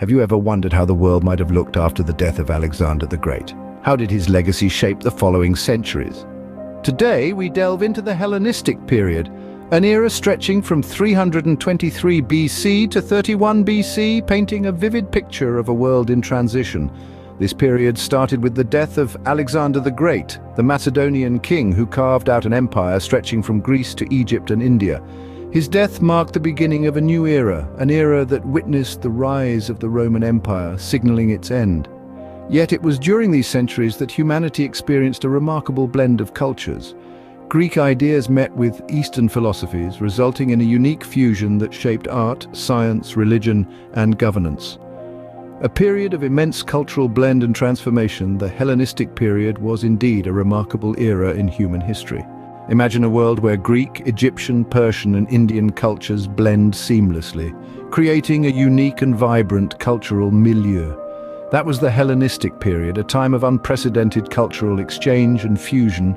Have you ever wondered how the world might have looked after the death of Alexander the Great? How did his legacy shape the following centuries? Today, we delve into the Hellenistic period, an era stretching from 323 BC to 31 BC, painting a vivid picture of a world in transition. This period started with the death of Alexander the Great, the Macedonian king who carved out an empire stretching from Greece to Egypt and India. His death marked the beginning of a new era, an era that witnessed the rise of the Roman Empire, signaling its end. Yet it was during these centuries that humanity experienced a remarkable blend of cultures. Greek ideas met with Eastern philosophies, resulting in a unique fusion that shaped art, science, religion, and governance. A period of immense cultural blend and transformation, the Hellenistic period was indeed a remarkable era in human history. Imagine a world where Greek, Egyptian, Persian, and Indian cultures blend seamlessly, creating a unique and vibrant cultural milieu. That was the Hellenistic period, a time of unprecedented cultural exchange and fusion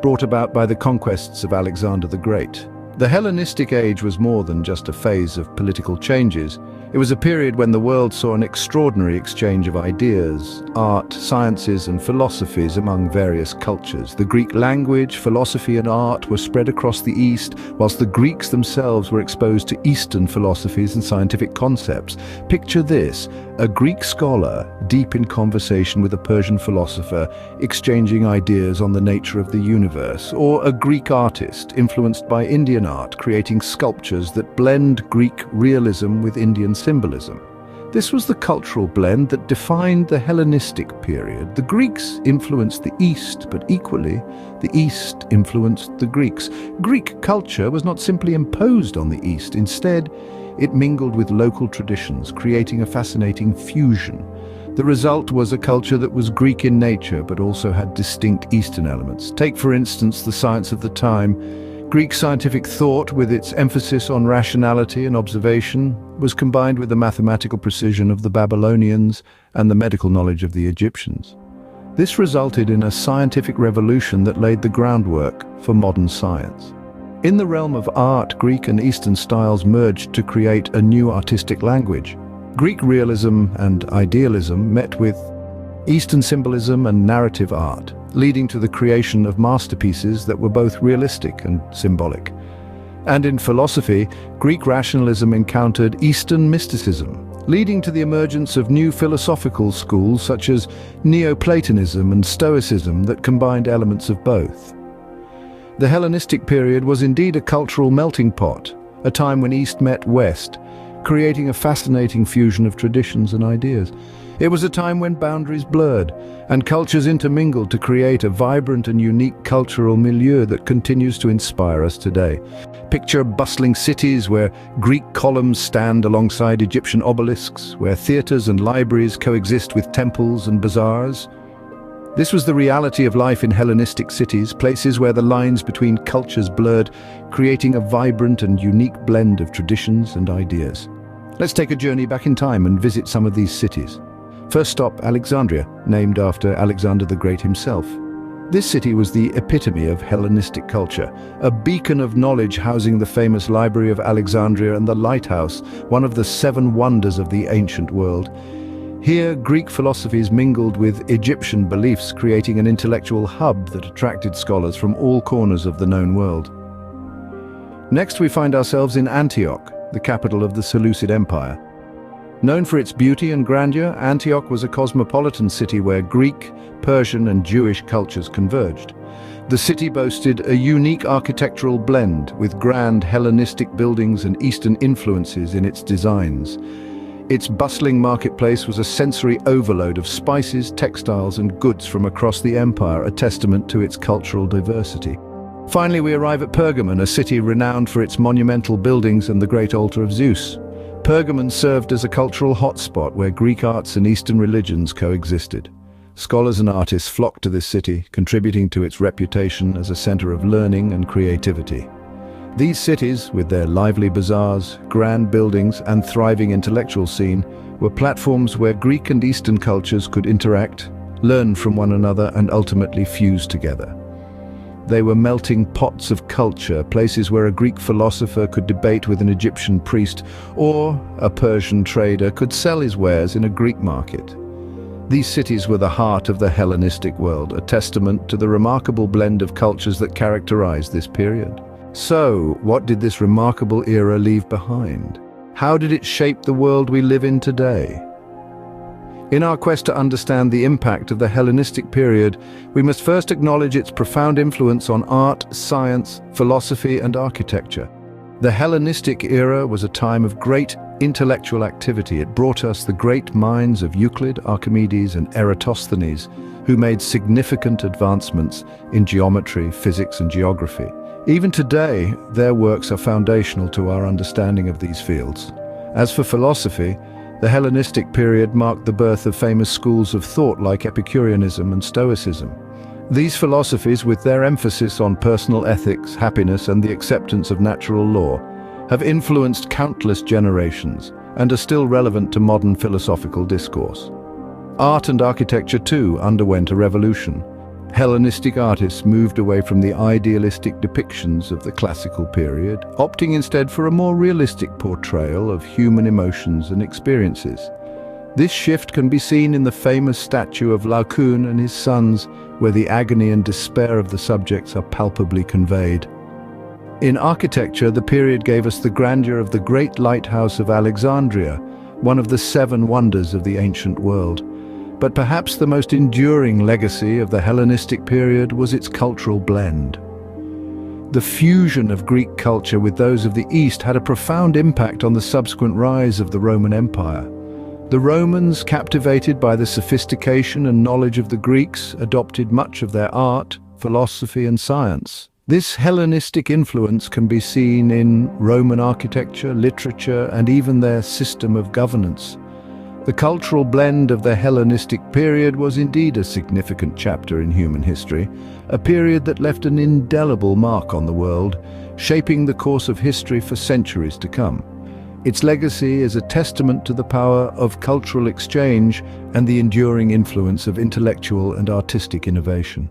brought about by the conquests of Alexander the Great. The Hellenistic age was more than just a phase of political changes. It was a period when the world saw an extraordinary exchange of ideas, art, sciences, and philosophies among various cultures. The Greek language, philosophy, and art were spread across the East, whilst the Greeks themselves were exposed to Eastern philosophies and scientific concepts. Picture this: a Greek scholar deep in conversation with a Persian philosopher, exchanging ideas on the nature of the universe, or a Greek artist influenced by Indian art, creating sculptures that blend Greek realism with Indian symbolism. This was the cultural blend that defined the Hellenistic period. The Greeks influenced the East, but equally, the East influenced the Greeks. Greek culture was not simply imposed on the East. Instead, it mingled with local traditions, creating a fascinating fusion. The result was a culture that was Greek in nature, but also had distinct Eastern elements. Take, for instance, the science of the time. Greek scientific thought, with its emphasis on rationality and observation, was combined with the mathematical precision of the Babylonians and the medical knowledge of the Egyptians. This resulted in a scientific revolution that laid the groundwork for modern science. In the realm of art, Greek and Eastern styles merged to create a new artistic language. Greek realism and idealism met with Eastern symbolism and narrative art, leading to the creation of masterpieces that were both realistic and symbolic. And in philosophy, Greek rationalism encountered Eastern mysticism, leading to the emergence of new philosophical schools such as Neoplatonism and Stoicism that combined elements of both. The Hellenistic period was indeed a cultural melting pot, a time when East met West, creating a fascinating fusion of traditions and ideas. It was a time when boundaries blurred and cultures intermingled to create a vibrant and unique cultural milieu that continues to inspire us today. Picture bustling cities where Greek columns stand alongside Egyptian obelisks, where theaters and libraries coexist with temples and bazaars. This was the reality of life in Hellenistic cities, places where the lines between cultures blurred, creating a vibrant and unique blend of traditions and ideas. Let's take a journey back in time and visit some of these cities. First stop, Alexandria, named after Alexander the Great himself. This city was the epitome of Hellenistic culture, a beacon of knowledge housing the famous Library of Alexandria and the Lighthouse, one of the 7 wonders of the ancient world. Here, Greek philosophies mingled with Egyptian beliefs, creating an intellectual hub that attracted scholars from all corners of the known world. Next, we find ourselves in Antioch, the capital of the Seleucid Empire. Known for its beauty and grandeur, Antioch was a cosmopolitan city where Greek, Persian, and Jewish cultures converged. The city boasted a unique architectural blend, with grand Hellenistic buildings and Eastern influences in its designs. Its bustling marketplace was a sensory overload of spices, textiles, and goods from across the empire, a testament to its cultural diversity. Finally, we arrive at Pergamon, a city renowned for its monumental buildings and the great altar of Zeus. Pergamon served as a cultural hotspot where Greek arts and Eastern religions coexisted. Scholars and artists flocked to this city, contributing to its reputation as a center of learning and creativity. These cities, with their lively bazaars, grand buildings, and thriving intellectual scene, were platforms where Greek and Eastern cultures could interact, learn from one another, and ultimately fuse together. They were melting pots of culture, places where a Greek philosopher could debate with an Egyptian priest, or a Persian trader could sell his wares in a Greek market. These cities were the heart of the Hellenistic world, a testament to the remarkable blend of cultures that characterized this period. So, what did this remarkable era leave behind? How did it shape the world we live in today? In our quest to understand the impact of the Hellenistic period, we must first acknowledge its profound influence on art, science, philosophy, and architecture. The Hellenistic era was a time of great intellectual activity. It brought us the great minds of Euclid, Archimedes, and Eratosthenes, who made significant advancements in geometry, physics, and geography. Even today, their works are foundational to our understanding of these fields. As for philosophy, the Hellenistic period marked the birth of famous schools of thought like Epicureanism and Stoicism. These philosophies, with their emphasis on personal ethics, happiness, and the acceptance of natural law, have influenced countless generations and are still relevant to modern philosophical discourse. Art and architecture, too, underwent a revolution. Hellenistic artists moved away from the idealistic depictions of the classical period, opting instead for a more realistic portrayal of human emotions and experiences. This shift can be seen in the famous statue of Laocoon and his sons, where the agony and despair of the subjects are palpably conveyed. In architecture, the period gave us the grandeur of the great lighthouse of Alexandria, one of the 7 wonders of the ancient world. But perhaps the most enduring legacy of the Hellenistic period was its cultural blend. The fusion of Greek culture with those of the East had a profound impact on the subsequent rise of the Roman Empire. The Romans, captivated by the sophistication and knowledge of the Greeks, adopted much of their art, philosophy, and science. This Hellenistic influence can be seen in Roman architecture, literature, and even their system of governance. The cultural blend of the Hellenistic period was indeed a significant chapter in human history, a period that left an indelible mark on the world, shaping the course of history for centuries to come. Its legacy is a testament to the power of cultural exchange and the enduring influence of intellectual and artistic innovation.